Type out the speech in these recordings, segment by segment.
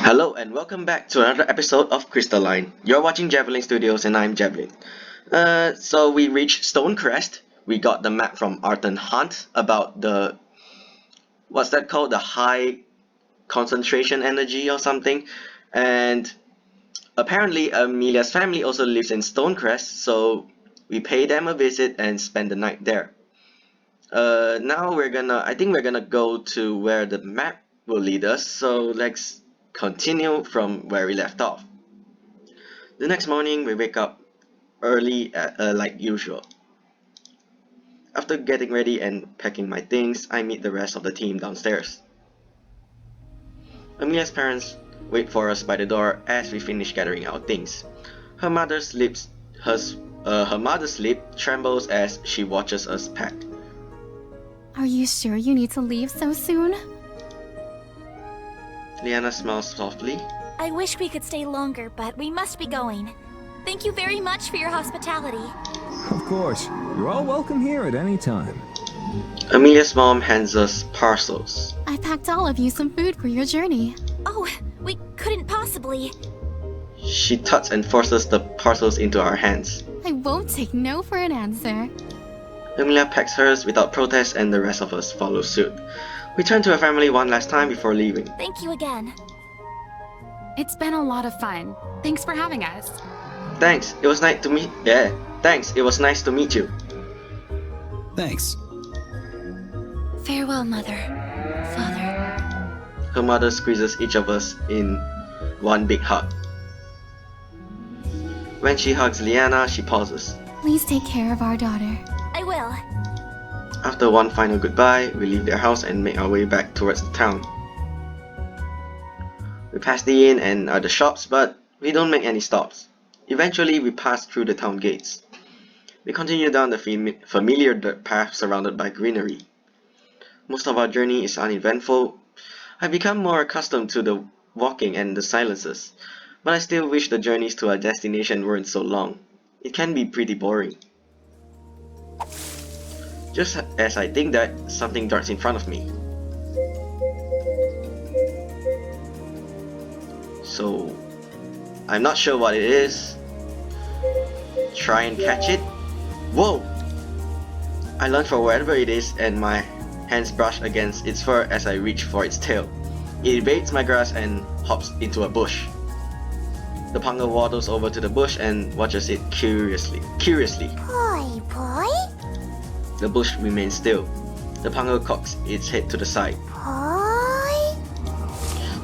Hello and welcome back to another episode of Crystalline. You're watching Javelin Studios and I'm Javelin. So we reached Stonecrest. We got the map from Arthur Hunt about the what's that called? The high concentration energy or something. And apparently Amelia's family also lives in Stonecrest, so we pay them a visit and spend the night there. Now I think we're gonna go to where the map will lead us, so let's continue from where we left off. The next morning, we wake up early like usual. After getting ready and packing my things, I meet the rest of the team downstairs. Amelia's parents wait for us by the door as we finish gathering our things. Her mother's lip trembles as she watches us pack. Are you sure you need to leave so soon? Leanna smiles softly. I wish we could stay longer, but we must be going. Thank you very much for your hospitality. Of course. You're all welcome here at any time. Amelia's mom hands us parcels. I packed all of you some food for your journey. Oh, we couldn't possibly. She tucks and forces the parcels into our hands. I won't take no for an answer. Amelia packs hers without protest and the rest of us follow suit. We turn to our family one last time before leaving. Thank you again. It's been a lot of fun. Thanks for having us. Thanks, it was nice to meet. Thanks, it was nice to meet you. Thanks. Farewell, Mother. Father. Her mother squeezes each of us in one big hug. When she hugs Leanna, she pauses. Please take care of our daughter. I will. After one final goodbye, we leave their house and make our way back towards the town. We pass the inn and other shops, but we don't make any stops. Eventually, we pass through the town gates. We continue down the familiar dirt path surrounded by greenery. Most of our journey is uneventful. I've become more accustomed to the walking and the silences, but I still wish the journeys to our destination weren't so long. It can be pretty boring. Just as I think that, something darts in front of me. So, I'm not sure what it is. Try and catch it. Whoa! I lunge for wherever it is and my hands brush against its fur as I reach for its tail. It evades my grasp and hops into a bush. The punga waddles over to the bush and watches it curiously. Boy. The bush remains still. The punga cocks its head to the side. Boy.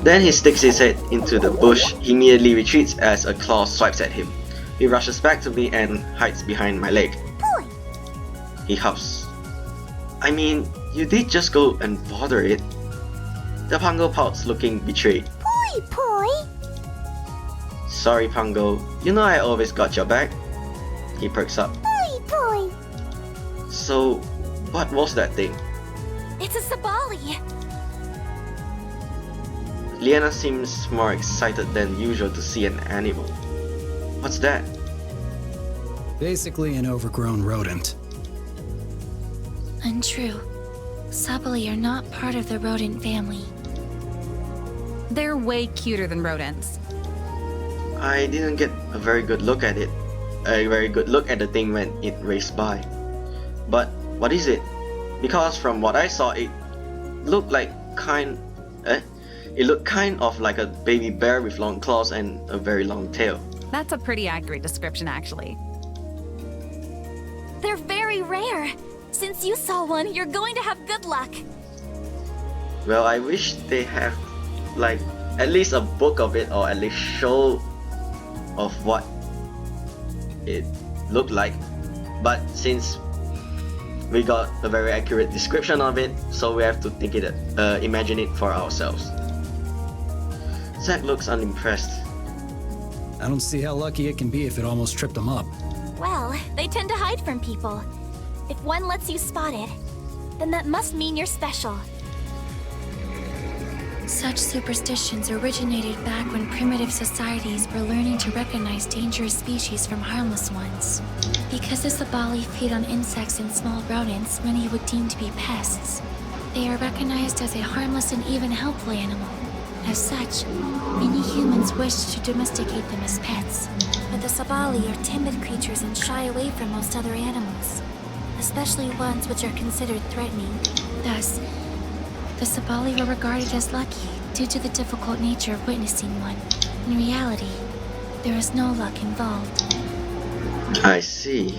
Then he sticks his head into the bush. He immediately retreats as a claw swipes at him. He rushes back to me and hides behind my leg. Boy. He huffs. I mean, you did just go and bother it. The pungo pouts, looking betrayed. Boy. Sorry, Pungo. You know I always got your back. He perks up. Boy. So, what was that thing? It's a sabali. Leanna seems more excited than usual to see an animal. What's that? Basically an overgrown rodent. Untrue. Sabali are not part of the rodent family. They're way cuter than rodents. I didn't get a very good look at it. A very good look at the thing when it raced by. But what is it? Because from what I saw, it looked kind of like a baby bear with long claws and a very long tail. That's a pretty accurate description, actually. They're very rare. Since you saw one, you're going to have good luck. Well, I wish they have at least a book of it, or at least show of what it looked like. But since we got a very accurate description of it, so we have to imagine it for ourselves. Zack looks unimpressed. I don't see how lucky it can be if it almost tripped him up. Well, they tend to hide from people. If one lets you spot it, then that must mean you're special. Such superstitions originated back when primitive societies were learning to recognize dangerous species from harmless ones. Because the sabali feed on insects and small rodents many would deem to be pests, they are recognized as a harmless and even helpful animal. As such, many humans wish to domesticate them as pets. But the Sabali are timid creatures and shy away from most other animals, especially ones which are considered threatening. Thus, the Sabali were regarded as lucky due to the difficult nature of witnessing one. In reality, there is no luck involved. I see.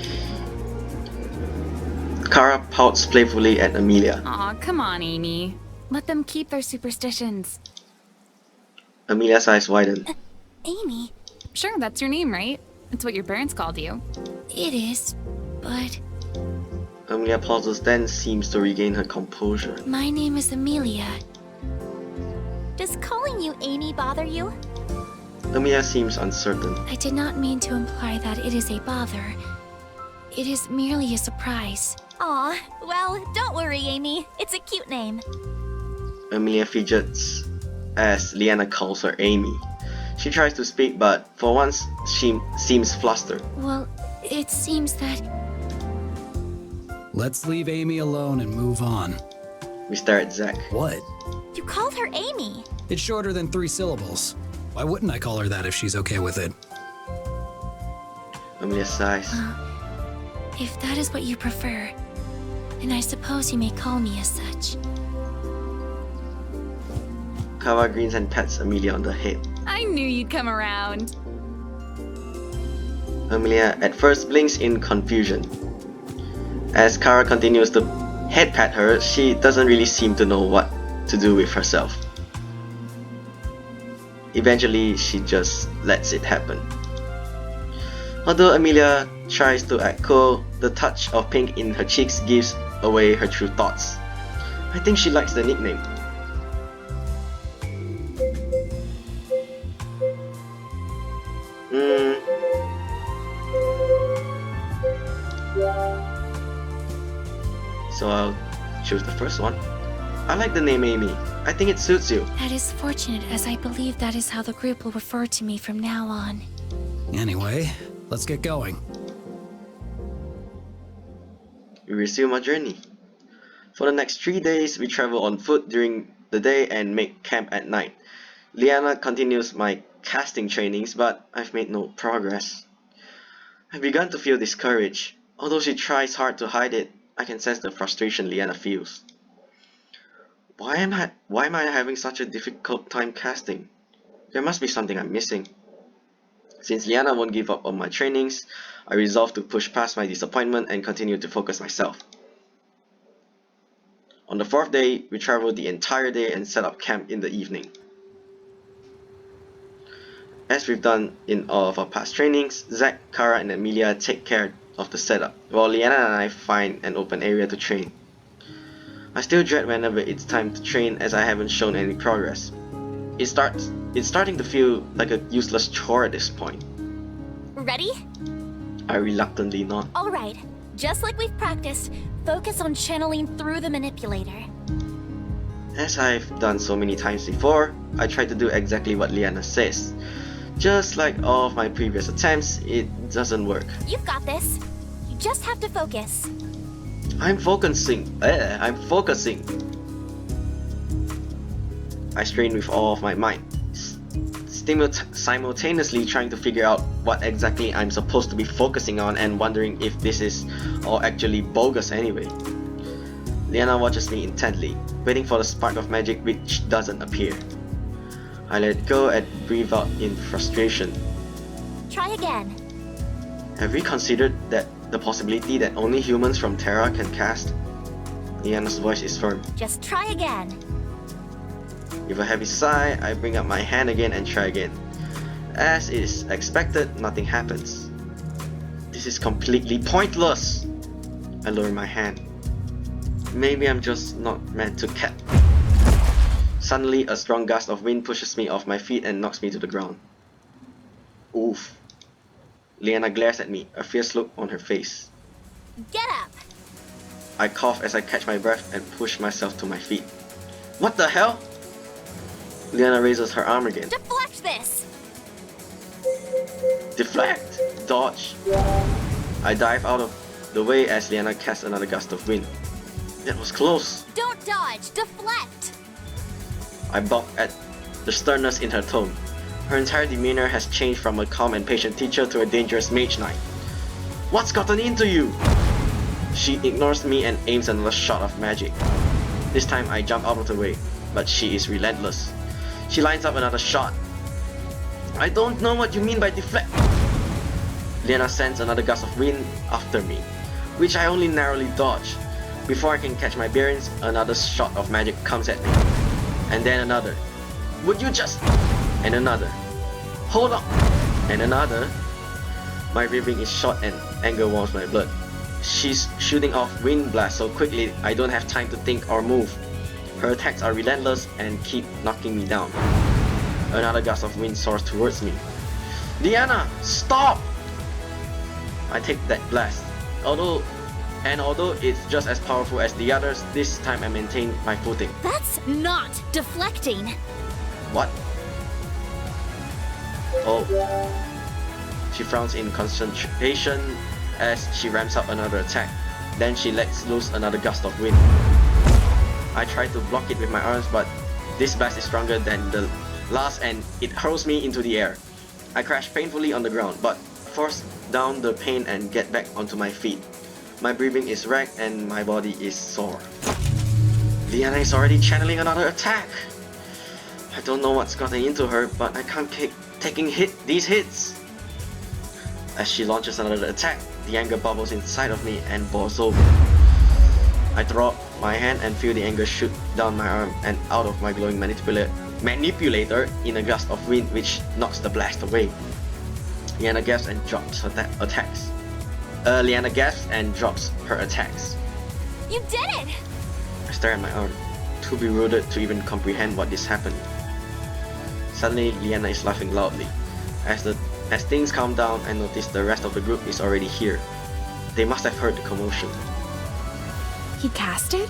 Kara pouts playfully at Amelia. Aw, come on, Amy. Let them keep their superstitions. Amelia's eyes widen. Amy? Sure, that's your name, right? That's what your parents called you. It is, but Amelia pauses, then seems to regain her composure. my name is Amelia. Does calling you Amy bother you? Amelia seems uncertain. I did not mean to imply that it is a bother. It is merely a surprise. Aw, well, don't worry, Amy. It's a cute name. Amelia fidgets as Leanna calls her Amy. She tries to speak, but for once she seems flustered. Well, it seems that Let's leave Amy alone and move on. We stare at Zack. What? You called her Amy. It's shorter than 3 syllables. Why wouldn't I call her that if she's okay with it? Amelia sighs. if that is what you prefer, then I suppose you may call me as such. Kara grins and pats Amelia on the head. I knew you'd come around. Amelia at first blinks in confusion. As Kara continues to head pat her, she doesn't really seem to know what to do with herself. Eventually, she just lets it happen. Although Amelia tries to act cool, the touch of pink in her cheeks gives away her true thoughts. I think she likes the nickname. So I'll choose the first one. I like the name Amy. I think it suits you. That is fortunate, as I believe that is how the group will refer to me from now on. Anyway, let's get going. We resume our journey. For the next 3 days, we travel on foot during the day and make camp at night. Leanna continues my casting trainings, but I've made no progress. I've begun to feel discouraged. Although she tries hard to hide it, I can sense the frustration Leanna feels. Why am I having such a difficult time casting? There must be something I'm missing. Since Leanna won't give up on my trainings, I resolve to push past my disappointment and continue to focus myself. On the 4th day, we travel the entire day and set up camp in the evening. As we've done in all of our past trainings, Zack, Kara, and Amelia take care of the setup, while Leanna and I find an open area to train. I still dread whenever it's time to train, as I haven't shown any progress. It's starting to feel like a useless chore at this point. Ready? I reluctantly nod. Alright. Just like we've practiced, focus on channeling through the manipulator. As I've done so many times before, I try to do exactly what Leanna says. Just like all of my previous attempts, it doesn't work. You've got this. You just have to focus. I'm focusing. I strain with all of my might, simultaneously trying to figure out what exactly I'm supposed to be focusing on and wondering if this is all actually bogus anyway. Leanna watches me intently, waiting for the spark of magic which doesn't appear. I let go and breathe out in frustration. Try again. Have we considered that the possibility that only humans from Terra can cast? Leanna's voice is firm. Just try again. With a heavy sigh, I bring up my hand again and try again. As is expected, nothing happens. This is completely pointless! I lower my hand. Maybe I'm just not meant to catch. Suddenly, a strong gust of wind pushes me off my feet and knocks me to the ground. Oof. Leanna glares at me, a fierce look on her face. Get up! I cough as I catch my breath and push myself to my feet. What the hell? Leanna raises her arm again. Deflect this! Deflect! Dodge! I dive out of the way as Leanna casts another gust of wind. That was close! Don't dodge! Deflect! I balk at the sternness in her tone. Her entire demeanor has changed from a calm and patient teacher to a dangerous Mage-Knight. What's gotten into you? She ignores me and aims another shot of magic. This time I jump out of the way, but she is relentless. She lines up another shot. I don't know what you mean by deflect. Leanna sends another gust of wind after me, which I only narrowly dodge. Before I can catch my bearings, another shot of magic comes at me. And then another. Would you just... And another. Hold on. And another. My breathing is short and anger warms my blood. She's shooting off wind blasts so quickly I don't have time to think or move. Her attacks are relentless and keep knocking me down. Another gust of wind soars towards me. Leanna, stop! I take that blast. Although it's just as powerful as the others, this time I maintain my footing. That's not deflecting. What? Oh. She frowns in concentration as she ramps up another attack. Then she lets loose another gust of wind. I try to block it with my arms, but this blast is stronger than the last and it hurls me into the air. I crash painfully on the ground, but force down the pain and get back onto my feet. My breathing is racked and my body is sore. Leanna is already channeling another attack. I don't know what's gotten into her, but I can't keep taking these hits. As she launches another attack, the anger bubbles inside of me and boils over. I throw up my hand and feel the anger shoot down my arm and out of my glowing manipulator in a gust of wind which knocks the blast away. Leanna gasps and drops her attacks. Leanna gasps and drops her attacks. You did it! I stare at my arm, too bewildered to even comprehend what is happening. Suddenly, Leanna is laughing loudly. As things calm down, I notice the rest of the group is already here. They must have heard the commotion. He cast it?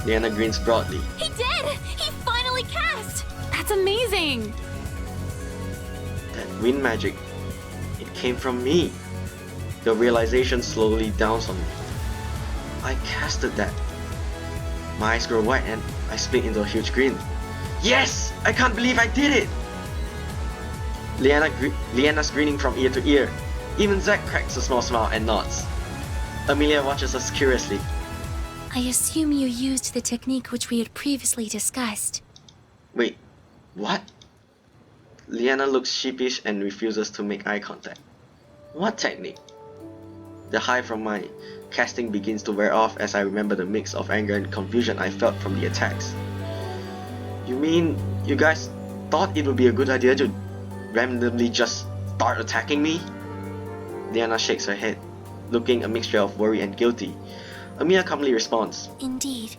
Leanna grins broadly. He did! He finally cast! That's amazing! That wind magic, it came from me. The realization slowly dawns on me. I casted that. My eyes grow wide and I split into a huge grin. Yes! I can't believe I did it! Leanna's grinning from ear to ear. Even Zack cracks a small smile and nods. Amelia watches us curiously. I assume you used the technique which we had previously discussed. Wait, what? Leanna looks sheepish and refuses to make eye contact. What technique? The high from my casting begins to wear off as I remember the mix of anger and confusion I felt from the attacks. You mean you guys thought it would be a good idea to randomly just start attacking me? Leanna shakes her head, looking a mixture of worry and guilty. Amelia calmly responds, Indeed.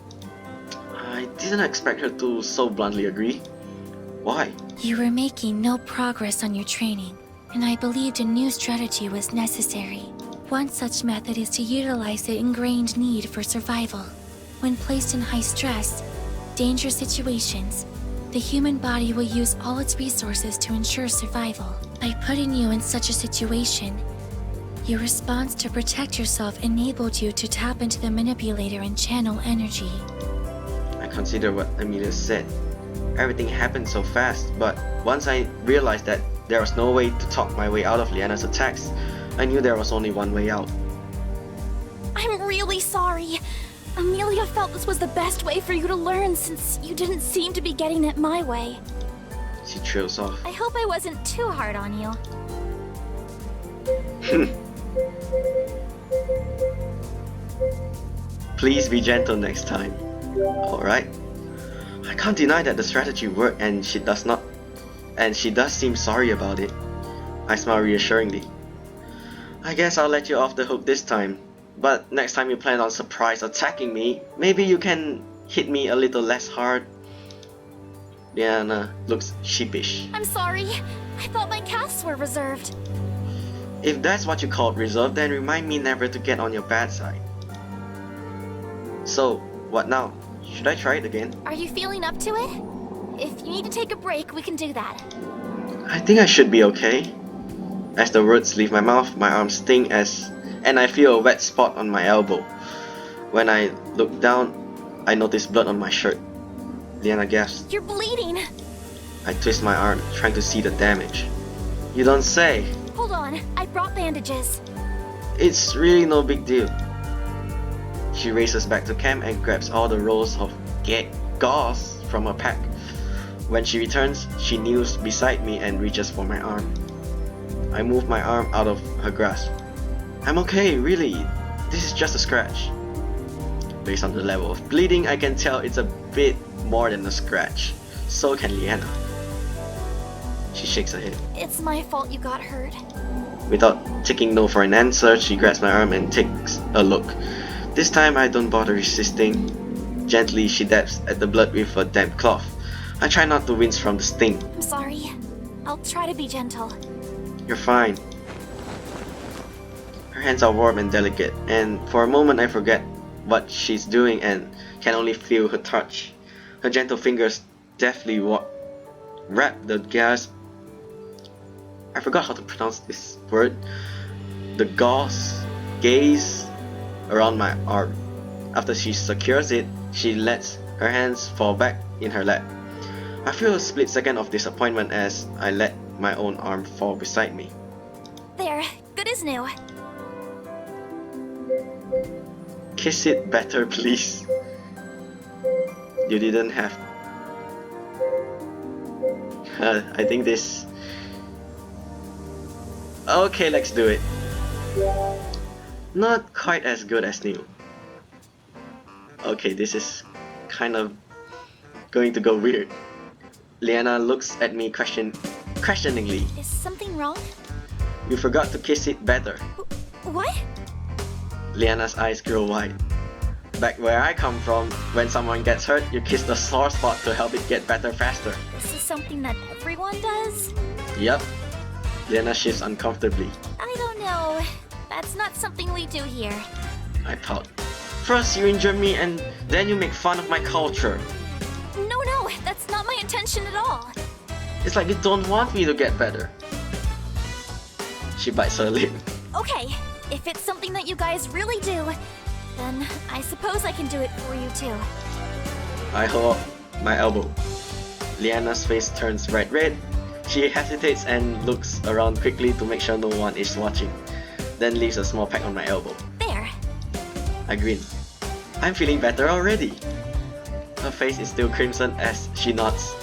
I didn't expect her to so bluntly agree. Why? You were making no progress on your training, and I believed a new strategy was necessary. One such method is to utilize the ingrained need for survival. When placed in high stress, dangerous situations, the human body will use all its resources to ensure survival. By putting you in such a situation, your response to protect yourself enabled you to tap into the manipulator and channel energy. I consider what Amelia said. Everything happened so fast, but once I realized that there was no way to talk my way out of Leanna's attacks, I knew there was only one way out. I'm really sorry. Amelia felt this was the best way for you to learn since you didn't seem to be getting it my way. She trails off. I hope I wasn't too hard on you. Please be gentle next time. Alright? I can't deny that the strategy worked and she does seem sorry about it. I smile reassuringly. I guess I'll let you off the hook this time. But next time you plan on surprise attacking me, maybe you can hit me a little less hard. Leanna looks sheepish. I'm sorry. I thought my casts were reserved. If that's what you call reserved, then remind me never to get on your bad side. So, what now? Should I try it again? Are you feeling up to it? If you need to take a break, we can do that. I think I should be okay. As the words leave my mouth, my arms sting and I feel a wet spot on my elbow. When I look down, I notice blood on my shirt. Leanna gasps. You're bleeding. I twist my arm, trying to see the damage. You don't say. Hold on, I brought bandages. It's really no big deal. She races back to camp and grabs all the rolls of gauze from her pack. When she returns, she kneels beside me and reaches for my arm. I move my arm out of her grasp. I'm okay, really. This is just a scratch. Based on the level of bleeding, I can tell it's a bit more than a scratch. So can Leanna. She shakes her head. It's my fault you got hurt. Without taking no for an answer, she grabs my arm and takes a look. This time I don't bother resisting. Gently, she dabs at the blood with a damp cloth. I try not to wince from the sting. I'm sorry. I'll try to be gentle. You're fine. Her hands are warm and delicate, and for a moment I forget what she's doing and can only feel her touch. Her gentle fingers deftly wrap the gauze. I forgot how to pronounce this word. The gaze around my arm. After she secures it, she lets her hands fall back in her lap. I feel a split second of disappointment as I let my own arm fall beside me. There, good as new. Kiss it better, please. You didn't have. I think this. Okay, let's do it. Not quite as good as new. Okay, this is kind of going to go weird. Leanna looks at me questioningly. Is something wrong? You forgot to kiss it better. What? Leanna's eyes grow wide. Back where I come from, when someone gets hurt, you kiss the sore spot to help it get better faster. This is something that everyone does? Yep. Leanna shifts uncomfortably. I don't know. That's not something we do here. I pout. First you injure me and then you make fun of my culture. No, that's not my intention at all. It's like you don't want me to get better. She bites her lip. Okay, if it's something that you guys really do, then I suppose I can do it for you too. I hold up my elbow. Leanna's face turns bright red. She hesitates and looks around quickly to make sure no one is watching, then leaves a small peck on my elbow. There. I grin. I'm feeling better already. Her face is still crimson as she nods.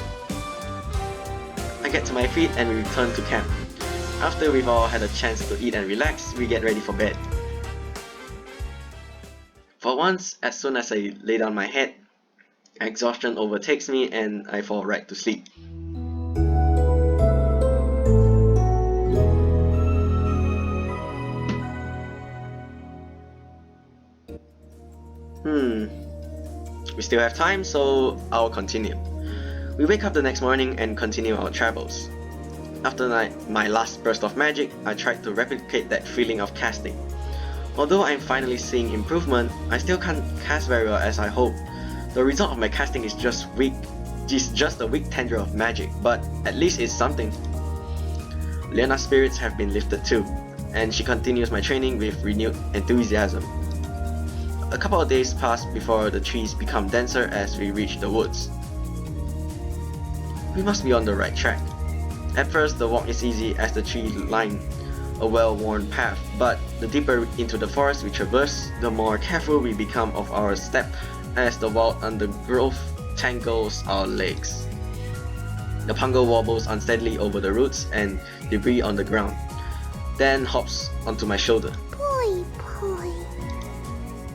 I get to my feet and we return to camp. After we've all had a chance to eat and relax, we get ready for bed. For once, as soon as I lay down my head, exhaustion overtakes me and I fall right to sleep. We still have time, so I'll continue. We wake up the next morning and continue our travels. After my last burst of magic, I tried to replicate that feeling of casting. Although I'm finally seeing improvement, I still can't cast very well as I hope. The result of my casting is just a weak tendril of magic, but at least it's something. Leanna's spirits have been lifted too, and she continues my training with renewed enthusiasm. A couple of days pass before the trees become denser as we reach the woods. We must be on the right track. At first the walk is easy as the trees line a well-worn path, but the deeper into the forest we traverse, the more careful we become of our step as the wild undergrowth tangles our legs. The pungo wobbles unsteadily over the roots and debris on the ground, then hops onto my shoulder. Boy.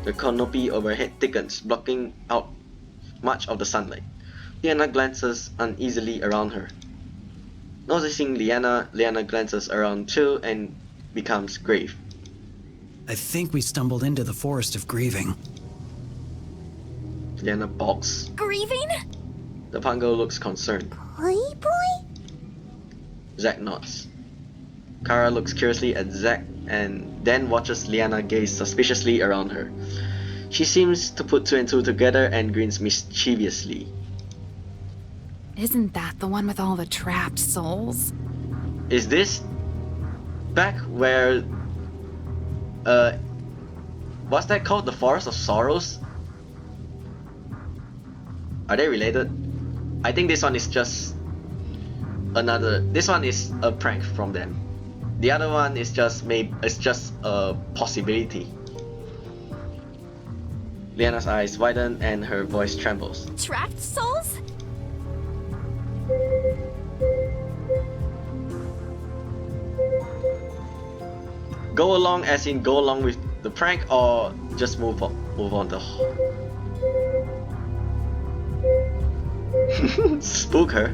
The canopy overhead thickens, blocking out much of the sunlight. Leanna glances uneasily around her. Noticing Leanna glances around too and becomes grave. I think we stumbled into the Forest of Grieving. Leanna balks. Grieving? The pungo looks concerned. Boy? Zack nods. Kara looks curiously at Zack and then watches Leanna gaze suspiciously around her. She seems to put two and two together and grins mischievously. Isn't that the one with all the trapped souls? Is this back where what's that called? The Forest of Sorrows? Are they related? I think this one is just This one is a prank from them. The other one is just a possibility. Leanna's eyes widen and her voice trembles. Trapped souls? Go along as in go along with the prank, or just move on Spook her.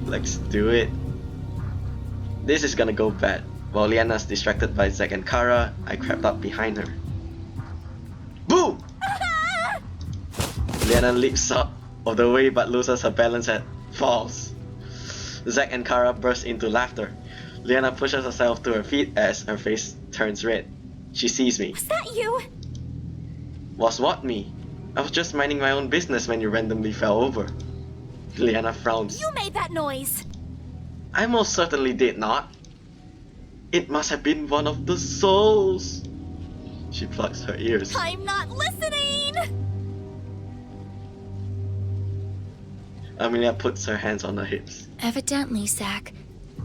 Let's do it. This is gonna go bad. While Leanna's distracted by Zack and Kara, I crept up behind her. Boo! Leanna leaps up of the way but loses her balance and falls. Zack and Kara burst into laughter. Leanna pushes herself to her feet as her face turns red. She sees me. Was that you? Was what me? I was just minding my own business when you randomly fell over. Leanna frowns. You made that noise! I most certainly did not. It must have been one of the souls. She plucks her ears. I'm not listening! Amelia puts her hands on her hips. Evidently, Zack,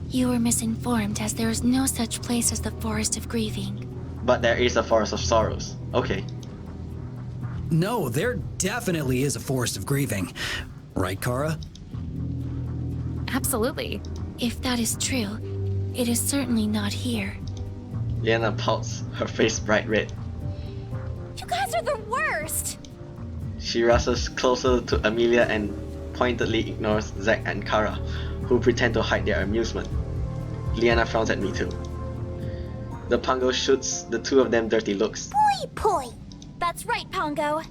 you were misinformed, as there is no such place as the Forest of Grieving. But there is a Forest of Sorrows. Okay. No, there definitely is a Forest of Grieving. Right, Kara? Absolutely. If that is true, it is certainly not here. Leanna pouts, her face bright red. You guys are the worst! She rushes closer to Amelia and pointedly ignores Zack and Kara, who pretend to hide their amusement. Leanna frowns at me too. The Pongo shoots the two of them dirty looks. Poi! That's right, Pongo.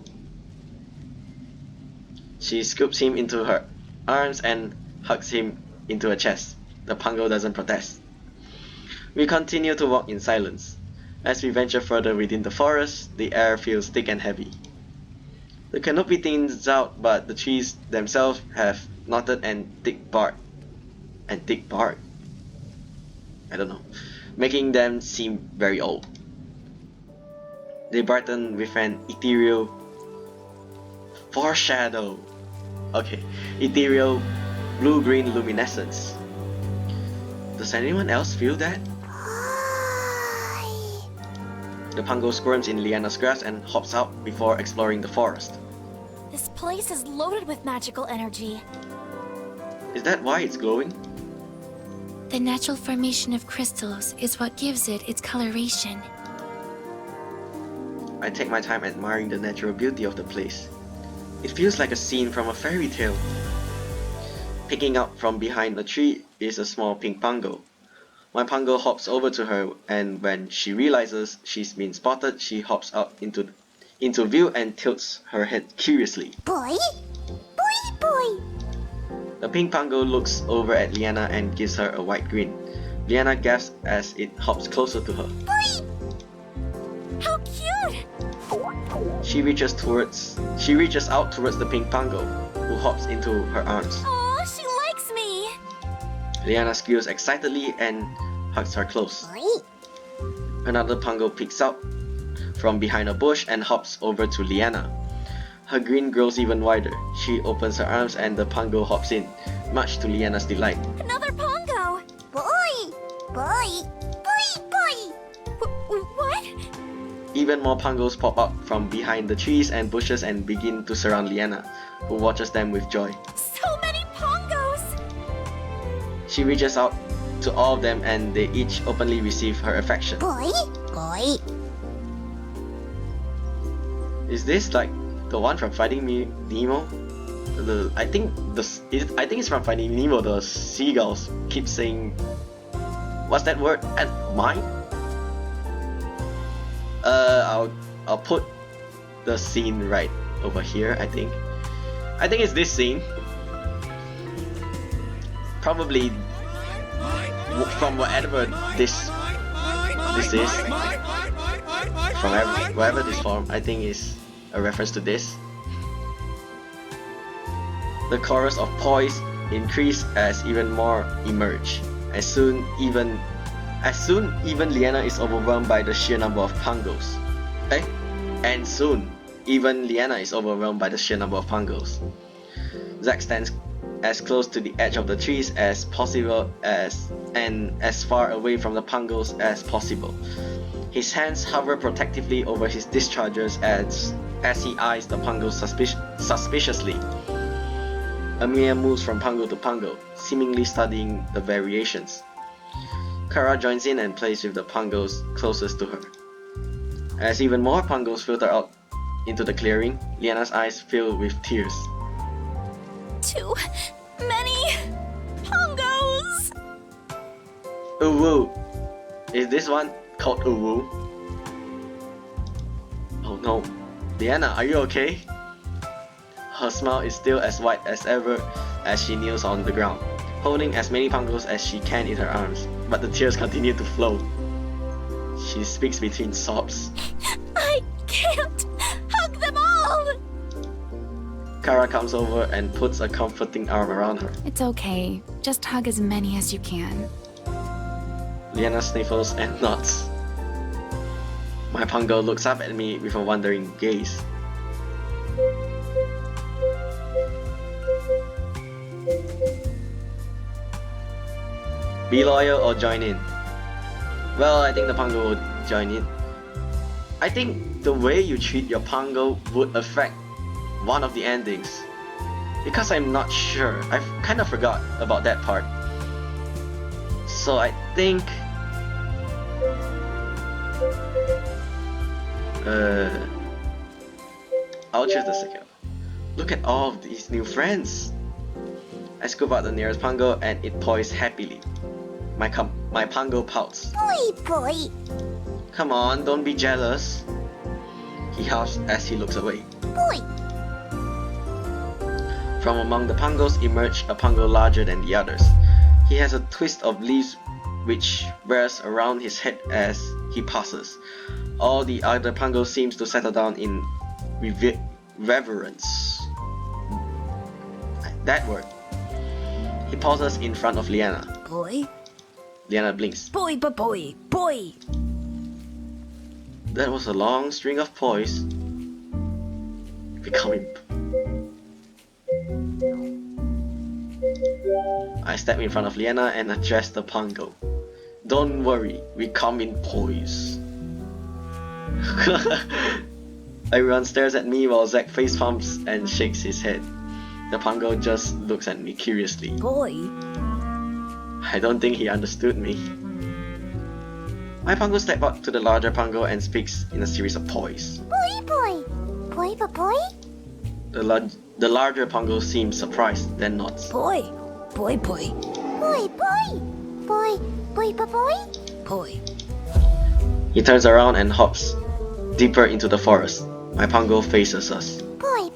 She scoops him into her arms and hugs him into her chest. The Pongo doesn't protest. We continue to walk in silence. As we venture further within the forest, the air feels thick and heavy. The canopy thins out, but the trees themselves have knotted and thick bark. I don't know. Making them seem very old. They brighten with an ethereal ethereal blue-green luminescence. Does anyone else feel that? The Pongo squirms in Leanna's grasp and hops out before exploring the forest. This place is loaded with magical energy. Is that why it's glowing? The natural formation of crystals is what gives it its coloration. I take my time admiring the natural beauty of the place. It feels like a scene from a fairy tale. Picking up from behind a tree is a small pink Pongo. My Pongo hops over to her, and when she realizes she's been spotted, she hops out into view and tilts her head curiously. Boy! The pink Pongo looks over at Leanna and gives her a wide grin. Leanna gasps as it hops closer to her. Boy! How cute! She reaches out towards the pink Pongo, who hops into her arms. Aw, she likes me! Leanna squeals excitedly and hugs her close. Another Pongo peeks out from behind a bush and hops over to Leanna. Her grin grows even wider. She opens her arms and the Pongo hops in, much to Leanna's delight. Another Pongo! Boy! What? Even more Pongos pop up from behind the trees and bushes and begin to surround Leanna, who watches them with joy. So many Pongos! She reaches out to all of them and they each openly receive her affection. Boy! Is this like the one from Finding Nemo? I think it's from Finding Nemo. The seagulls keep saying, what's that word? And mine? I'll put the scene right over here. I think it's this scene. Probably from whatever this is, from wherever this form, I think is a reference to this. The chorus of poise increase as even more emerge. As soon even Leanna is overwhelmed by the sheer number of Pongos. And soon Even Leanna is overwhelmed by the sheer number of pangos. Zack stands as close to the edge of the trees as possible and as far away from the pangos as possible. His hands hover protectively over his discharges as he eyes the pangos suspiciously. Amir moves from pango to pango, seemingly studying the variations. Kara joins in and plays with the pangos closest to her. As even more pangos filter out into the clearing, Leanna's eyes fill with tears. Too many pongos! Uwu! Is this one called Uwu? Oh no. Leanna, are you okay? Her smile is still as wide as ever as she kneels on the ground, holding as many pangos as she can in her arms, but the tears continue to flow. She speaks between sobs. I can't hug them all! Kara comes over and puts a comforting arm around her. It's okay. Just hug as many as you can. Leanna sniffles and nods. My pango looks up at me with a wondering gaze. Be loyal or join in? Well, I think the pango will join in. I think the way you treat your pango would affect one of the endings. Because I'm not sure, I've kind of forgot about that part. So I think... I'll choose the second. Look at all of these new friends. I scoop out the nearest pango and it poised happily. My pango pouts. Boy. Come on, don't be jealous. He huffs as he looks away. Boy. From among the pangos emerged a pango larger than the others. He has a twist of leaves which wears around his head as he passes. All the other pangos seems to settle down in reverence. That word. He pauses in front of Leanna. Boy? Leanna blinks. Boy. That was a long string of boys. Becoming. I step in front of Leanna and address the pango. Don't worry, we come in poise. Everyone stares at me while Zack face pumps and shakes his head. The pango just looks at me curiously. Boy? I don't think he understood me. My pango steps up to the larger pango and speaks in a series of poise. Boy. The larger pango seems surprised, then nods. Boy. Boy. He turns around and hops deeper into the forest. My pango faces us. Boy.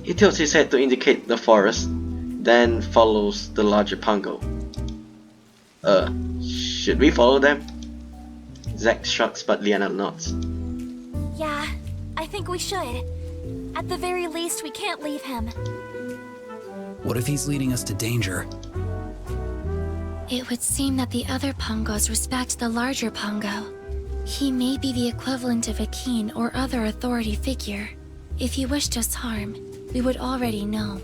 He tilts his head to indicate the forest, then follows the larger pango. Should we follow them? Zack shrugs, but Leanna nods. Yeah, I think we should. At the very least, we can't leave him. What if he's leading us to danger? It would seem that the other pongos respect the larger pongo. He may be the equivalent of a king or other authority figure. If he wished us harm, we would already know.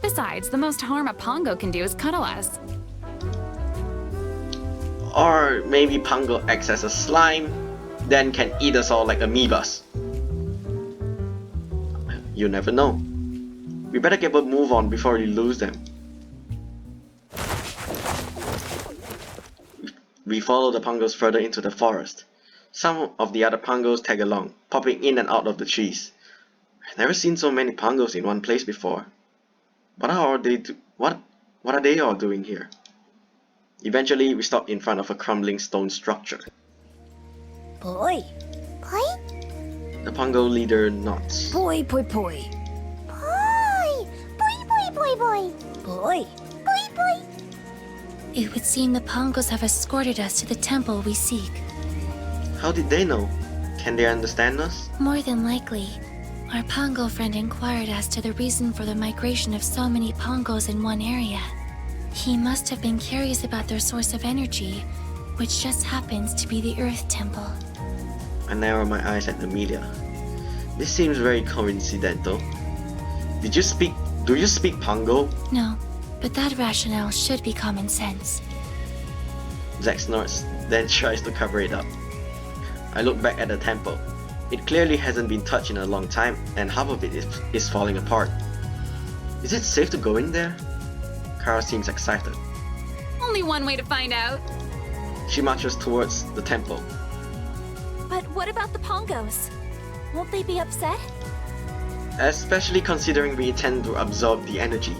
Besides, the most harm a pongo can do is cuddle us. Or maybe pango acts as a slime, then can eat us all like amoebas. You never know. We better get a move on before we lose them. We follow the pangos further into the forest. Some of the other pangos tag along, popping in and out of the trees. I've never seen so many pangos in one place before. What are they all doing here? Eventually, we stop in front of a crumbling stone structure. Boy? The pango leader nods. Boy. Boy. It would seem the pongos have escorted us to the temple we seek. How did they know? Can they understand us? More than likely, our pongo friend inquired as to the reason for the migration of so many pongos in one area. He must have been curious about their source of energy, which just happens to be the Earth Temple. I narrow my eyes at Amelia. This seems very coincidental. Do you speak Pongo? No, but that rationale should be common sense. Zack snorts, then tries to cover it up. I look back at the temple. It clearly hasn't been touched in a long time, and half of it is falling apart. Is it safe to go in there? Kara seems excited. Only one way to find out. She marches towards the temple. But what about the Pongos? Won't they be upset? Especially considering we intend to absorb the energy.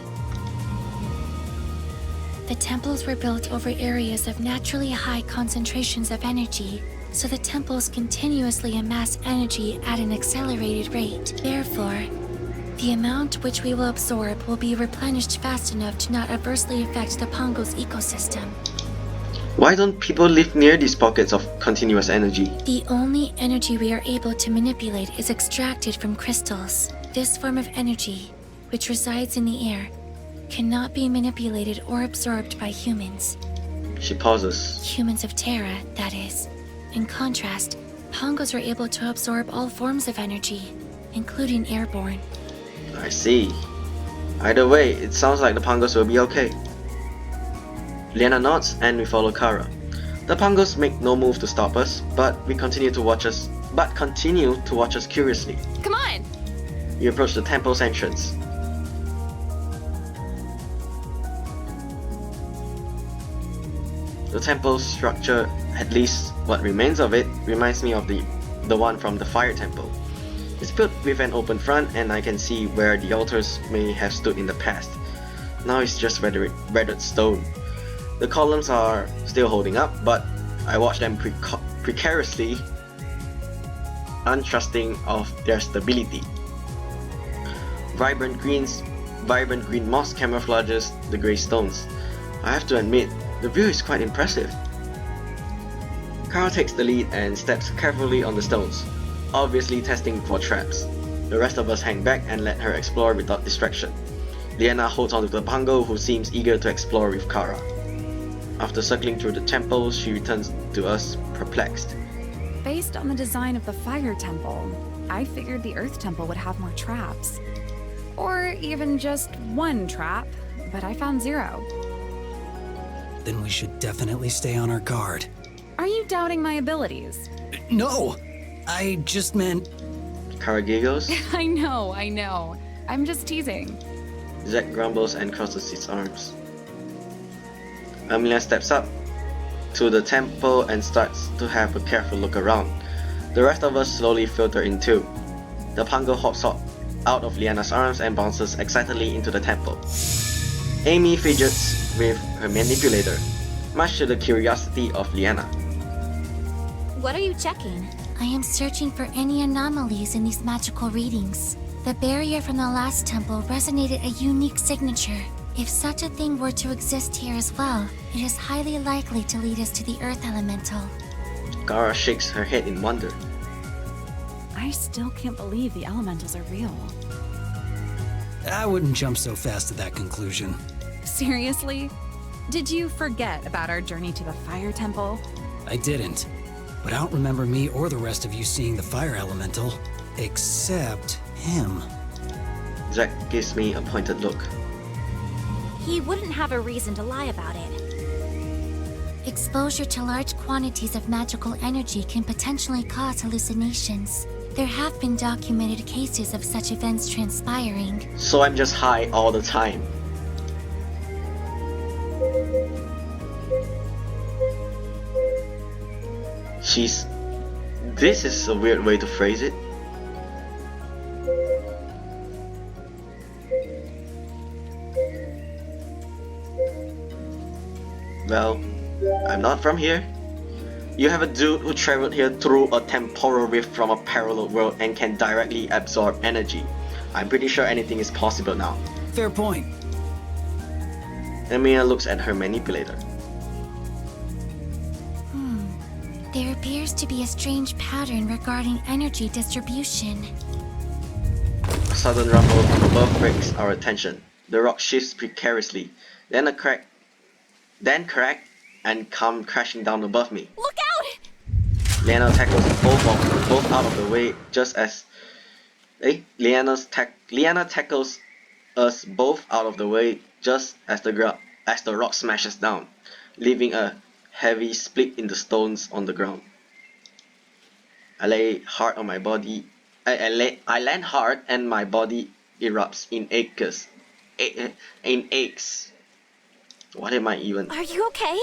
The temples were built over areas of naturally high concentrations of energy, so the temples continuously amass energy at an accelerated rate. Therefore, the amount which we will absorb will be replenished fast enough to not adversely affect the Pongo's ecosystem. Why don't people live near these pockets of continuous energy? The only energy we are able to manipulate is extracted from crystals. This form of energy, which resides in the air, cannot be manipulated or absorbed by humans. She pauses. Humans of Terra, that is. In contrast, Pongos are able to absorb all forms of energy, including airborne. I see. Either way, it sounds like the Pongos will be okay. Leanna nods and we follow Kara. The Pongos make no move to stop us, but continue to watch us curiously. Come on! We approach the temple's entrance. The temple's structure, at least what remains of it, reminds me of the one from the fire temple. It's built with an open front and I can see where the altars may have stood in the past. Now it's just weathered stone. The columns are still holding up, but I watch them precariously, untrusting of their stability. Vibrant green moss camouflages the grey stones. I have to admit, the view is quite impressive. Kara takes the lead and steps carefully on the stones, obviously testing for traps. The rest of us hang back and let her explore without distraction. Leanna holds on to the Pongo, who seems eager to explore with Kara. After circling through the temple, she returns to us perplexed. Based on the design of the fire temple, I figured the earth temple would have more traps. Or even just one trap, but I found 0. Then we should definitely stay on our guard. Are you doubting my abilities? No! I just meant... Kara giggles. I know. I'm just teasing. Zack grumbles and crosses his arms. Amelia steps up to the temple and starts to have a careful look around. The rest of us slowly filter in too. The Pongo hops out of Leanna's arms and bounces excitedly into the temple. Amy fidgets with her manipulator, much to the curiosity of Leanna. What are you checking? I am searching for any anomalies in these magical readings. The barrier from the last temple resonated a unique signature. If such a thing were to exist here as well, it is highly likely to lead us to the Earth Elemental. Kara shakes her head in wonder. I still can't believe the elementals are real. I wouldn't jump so fast to that conclusion. Seriously? Did you forget about our journey to the fire temple? I didn't. But I don't remember me or the rest of you seeing the fire elemental, except him. Zack gives me a pointed look. He wouldn't have a reason to lie about it. Exposure to large quantities of magical energy can potentially cause hallucinations. There have been documented cases of such events transpiring. So I'm just high all the time. This is a weird way to phrase it. Well, I'm not from here. You have a dude who traveled here through a temporal rift from a parallel world and can directly absorb energy. I'm pretty sure anything is possible now. Fair point. Emilia looks at her manipulator. There appears to be a strange pattern regarding energy distribution. A sudden rumble from above breaks our attention. The rock shifts precariously, then crack, and come crashing down above me. Look out! Leanna tackles both out of the way just as Leanna tackles us both out of the way just as the rock smashes down, leaving a heavy split in the stones on the ground. I lay hard on my body. I land hard and my body erupts in aches. In aches. What am I even? Are you okay?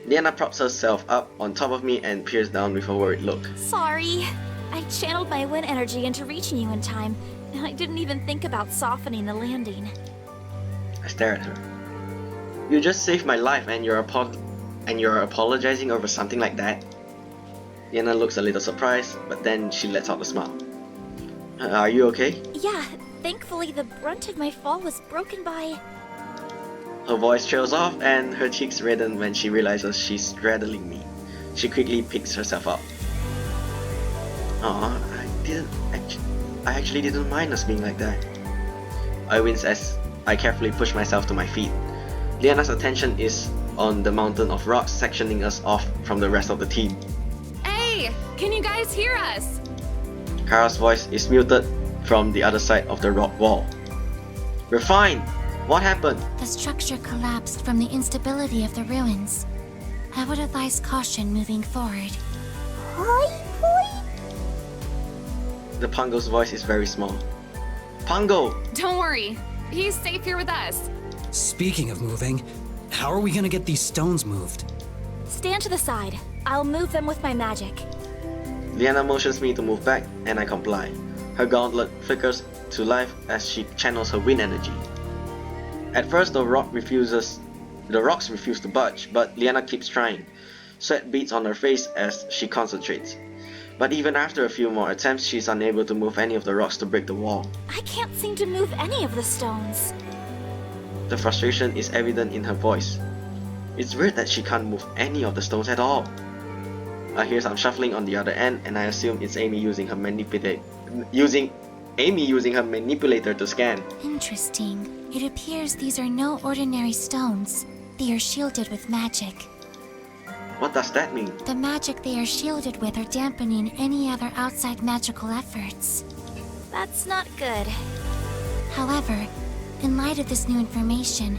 Leanna props herself up on top of me and peers down with a worried look. Sorry. I channeled my wind energy into reaching you in time, and I didn't even think about softening the landing. I stare at her. You just saved my life and you're apologizing over something like that? Leanna looks a little surprised, but then she lets out a smile. Are you okay? Yeah, thankfully the brunt of my fall was broken by... Her voice trails off and her cheeks redden when she realizes she's straddling me. She quickly picks herself up. Aw, I actually didn't mind us being like that. I wince as I carefully push myself to my feet. Leanna's attention is on the mountain of rocks sectioning us off from the rest of the team. Hey, can you guys hear us? Kara's voice is muted from the other side of the rock wall. We're fine! What happened? The structure collapsed from the instability of the ruins. I would advise caution moving forward. The Pongo's voice is very small. Pongo! Don't worry, he's safe here with us. Speaking of moving, how are we gonna get these stones moved? Stand to the side. I'll move them with my magic. Leanna motions me to move back, and I comply. Her gauntlet flickers to life as she channels her wind energy. At first, the rocks refuse to budge, but Leanna keeps trying. Sweat beads on her face as she concentrates. But even after a few more attempts, she's unable to move any of the rocks to break the wall. I can't seem to move any of the stones. The frustration is evident in her voice. It's weird that she can't move any of the stones at all. I hear some shuffling on the other end, and I assume it's Amy using her manipulator to scan. Interesting. It appears these are no ordinary stones. They are shielded with magic. What does that mean? The magic they are shielded with are dampening any other outside magical efforts. That's not good. However, in light of this new information,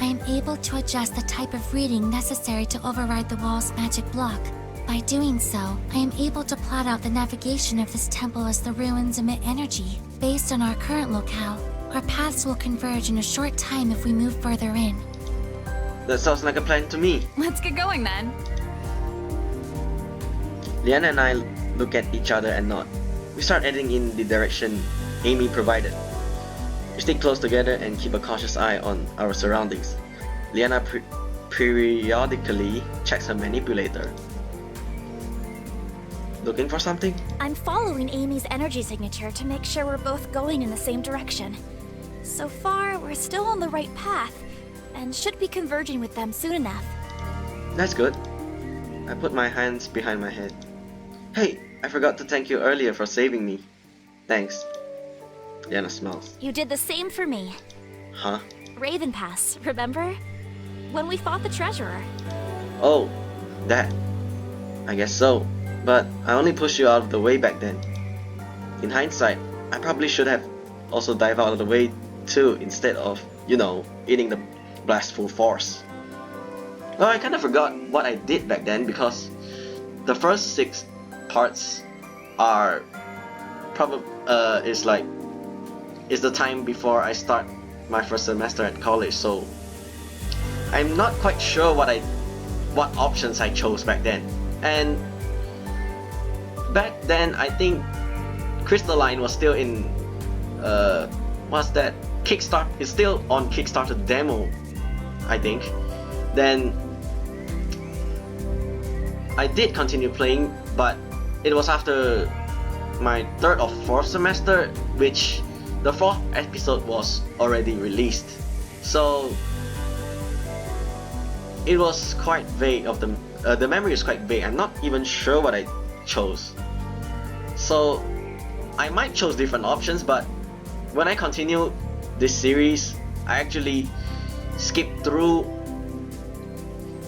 I am able to adjust the type of reading necessary to override the wall's magic block. By doing so, I am able to plot out the navigation of this temple as the ruins emit energy. Based on our current locale, our paths will converge in a short time if we move further in. That sounds like a plan to me. Let's get going then. Leanna and I look at each other and nod. We start heading in the direction Amy provided. We stick close together and keep a cautious eye on our surroundings. Leanna periodically checks her manipulator. Looking for something? I'm following Amy's energy signature to make sure we're both going in the same direction. So far, we're still on the right path, and should be converging with them soon enough. That's good. I put my hands behind my head. Hey, I forgot to thank you earlier for saving me. Thanks. Leanna smiles. You did the same for me. Huh? Raven Pass, remember? When we fought the treasurer. Oh, that. I guess so. But I only pushed you out of the way back then. In hindsight, I probably should have also dived out of the way too, instead of, eating the blast full force. Well, I kind of forgot what I did back then because the first 6 parts are probably is the time before I start my first semester at college, so I'm not quite sure what options I chose back then. And back then, I think Crystalline was still in what's that? Kickstart. It's still on Kickstarter demo, I think. Then I did continue playing, but it was after my 3rd or 4th semester, which the 4th episode was already released. So it was quite vague of the memory is quite vague. I'm not even sure what I chose. So I might chose different options, but when I continue this series, I actually skipped through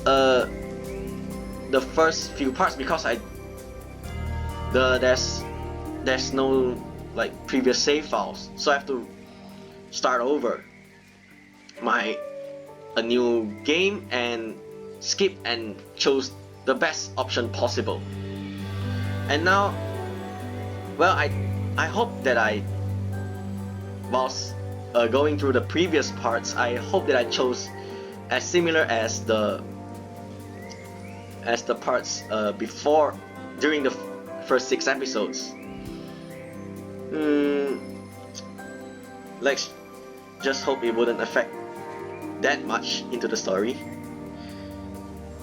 the the first few parts because there's no like previous save files, so I have to start over a new game and skip and chose the best option possible. And now, well, I hope that whilst going through the previous parts, I hope that I chose as similar as the parts before, during the first 6 episodes. Let's just hope it wouldn't affect that much into the story.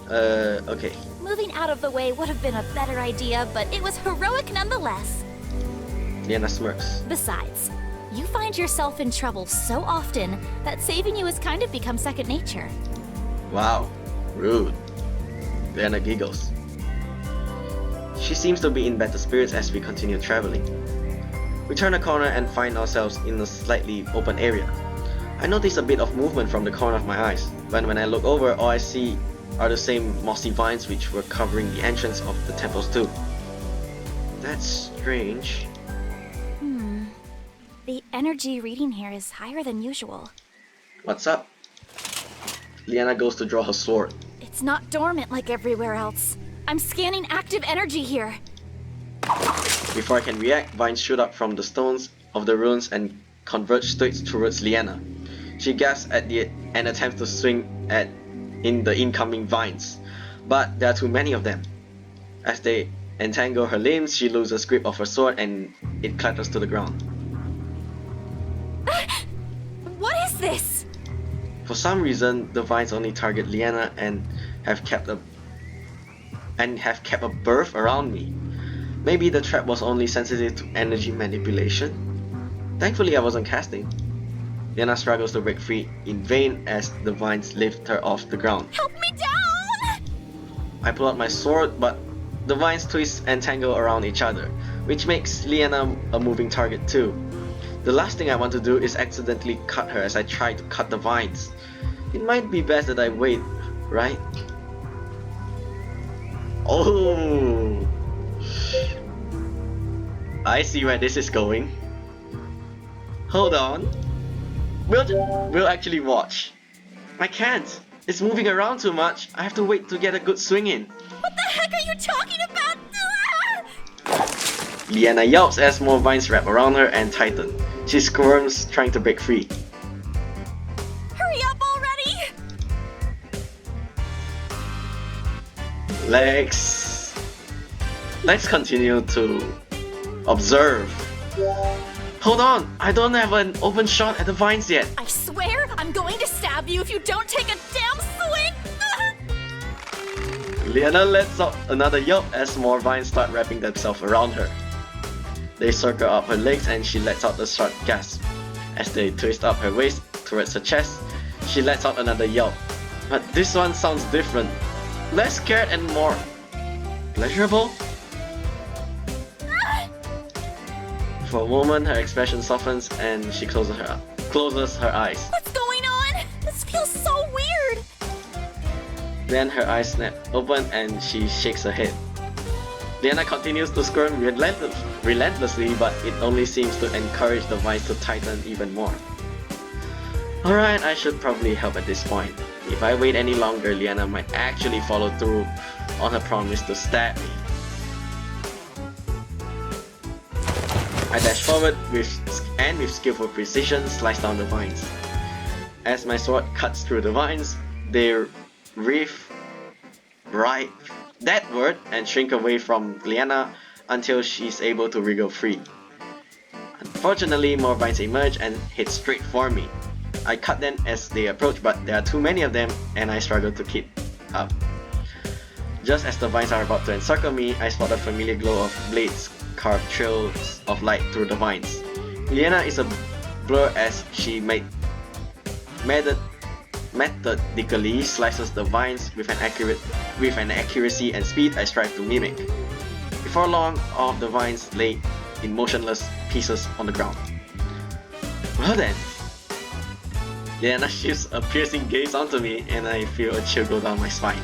Okay. Moving out of the way would have been a better idea, but it was heroic nonetheless. Leanna smirks. Besides, you find yourself in trouble so often that saving you has kind of become second nature. Wow, rude. Leanna giggles. She seems to be in better spirits as we continue traveling. We turn a corner and find ourselves in a slightly open area. I notice a bit of movement from the corner of my eyes, but when I look over, all I see are the same mossy vines which were covering the entrance of the temples too. That's strange. The energy reading here is higher than usual. What's up? Leanna goes to draw her sword. It's not dormant like everywhere else. I'm scanning active energy here. Before I can react, vines shoot up from the stones of the ruins and converge straight towards Leanna. She gasps at it and attempts to swing in the incoming vines, but there are too many of them. As they entangle her limbs, she loses grip of her sword and it clatters to the ground. What is this? For some reason, the vines only target Leanna and have kept a berth around me. Maybe the trap was only sensitive to energy manipulation? Thankfully, I wasn't casting. Leanna struggles to break free in vain as the vines lift her off the ground. Help me down! I pull out my sword, but the vines twist and tangle around each other, which makes Leanna a moving target too. The last thing I want to do is accidentally cut her as I try to cut the vines. It might be best that I wait, right? Oh! I see where this is going. Hold on. We'll actually watch. I can't. It's moving around too much. I have to wait to get a good swing in. What the heck are you talking about? Leanna yelps as more vines wrap around her and tighten. She squirms, trying to break free. Hurry up already! Let's continue to observe. Hold on, I don't have an open shot at the vines yet. I swear I'm going to stab you if you don't take a damn swing! Leanna lets out another yelp as more vines start wrapping themselves around her. They circle up her legs and she lets out a short gasp. As they twist up her waist towards her chest, she lets out another yelp. But this one sounds different. Less scared and more pleasurable? For a moment, her expression softens and she closes her eyes. What's going on? This feels so weird! Then her eyes snap open and she shakes her head. Leanna continues to squirm relentlessly, but it only seems to encourage the vines to tighten even more. Alright, I should probably help at this point. If I wait any longer, Leanna might actually follow through on her promise to stab me. I dash forward with skillful precision slice down the vines. As my sword cuts through the vines, they and shrink away from Leanna until she's able to wriggle free. Unfortunately, more vines emerge and hit straight for me. I cut them as they approach, but there are too many of them and I struggle to keep up. Just as the vines are about to encircle me, I spot a familiar glow of blades carve trails of light through the vines. Leanna is a blur as she methodically slices the vines with an accuracy and speed I strive to mimic. Before long, all of the vines lay in motionless pieces on the ground. Well then, Leanna shoots a piercing gaze onto me and I feel a chill go down my spine.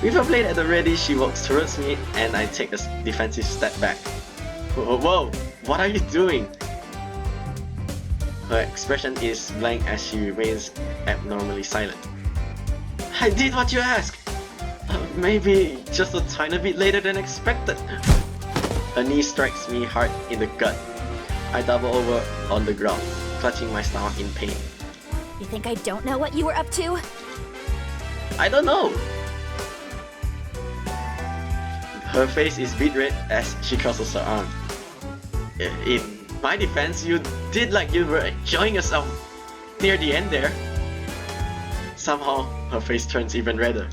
With her blade at the ready, she walks towards me and I take a defensive step back. Whoa, what are you doing? Her expression is blank as she remains abnormally silent. I did what you asked! Maybe just a tiny bit later than expected. Her knee strikes me hard in the gut. I double over on the ground, clutching my stomach in pain. You think I don't know what you were up to? I don't know! Her face is beet red as she crosses her arm. In my defense, you did like you were enjoying yourself near the end there. Somehow, her face turns even redder.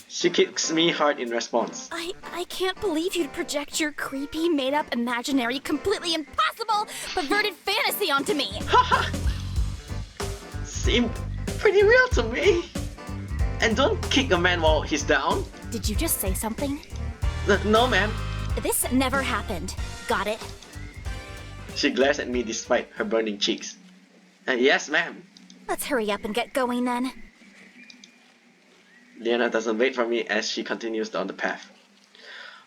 She kicks me hard in response. I can't believe you'd project your creepy, made-up, imaginary, completely impossible, perverted fantasy onto me! Haha! Seemed pretty real to me. And don't kick a man while he's down. Did you just say something? No, ma'am. This never happened. Got it? She glares at me despite her burning cheeks. Yes, ma'am. Let's hurry up and get going then. Leanna doesn't wait for me as she continues down the path.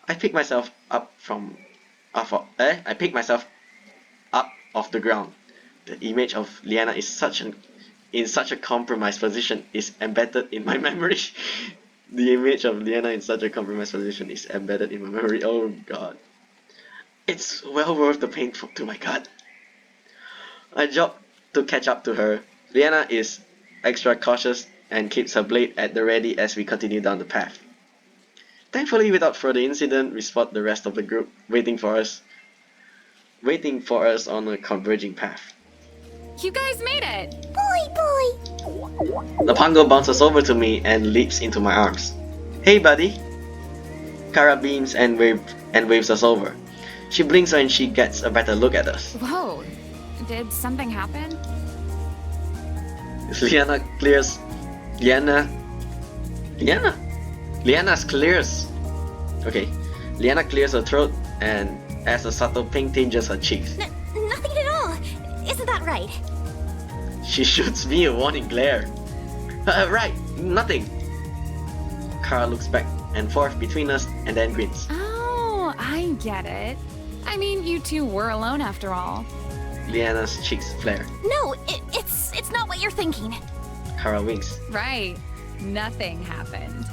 I pick myself up off the ground. The image of Leanna is in such a compromised position is embedded in my memory. The image of Leanna in such a compromised position is embedded in my memory. Oh god. It's well worth the pain to my gut. I jump to catch up to her. Leanna is extra cautious and keeps her blade at the ready as we continue down the path. Thankfully, without further incident, we spot the rest of the group waiting for us on a converging path. You guys made it! Boy! The Pongo bounces over to me and leaps into my arms. Hey buddy! Kara beams and waves us over. She blinks when she gets a better look at us. Whoa, did something happen? Leanna clears her throat and as a subtle pink tinges her cheeks. Nothing at all. Isn't that right? She shoots me a warning glare. Right, nothing. Kara looks back and forth between us and then grins. Oh, I get it. I mean, you two were alone after all. Leanna's cheeks flare. No, it's not what you're thinking. Kara winks. Right. Nothing happened.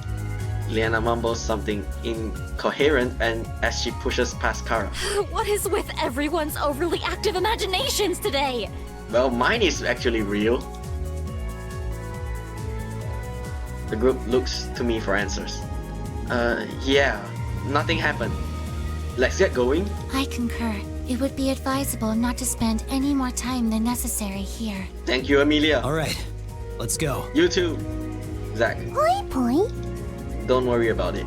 Leanna mumbles something incoherent and as she pushes past Kara. What is with everyone's overly active imaginations today? Well, mine is actually real. The group looks to me for answers. Yeah, nothing happened. Let's get going. I concur. It would be advisable not to spend any more time than necessary here. Thank you, Amelia. Alright, let's go. You too, Zach. Boy! Don't worry about it.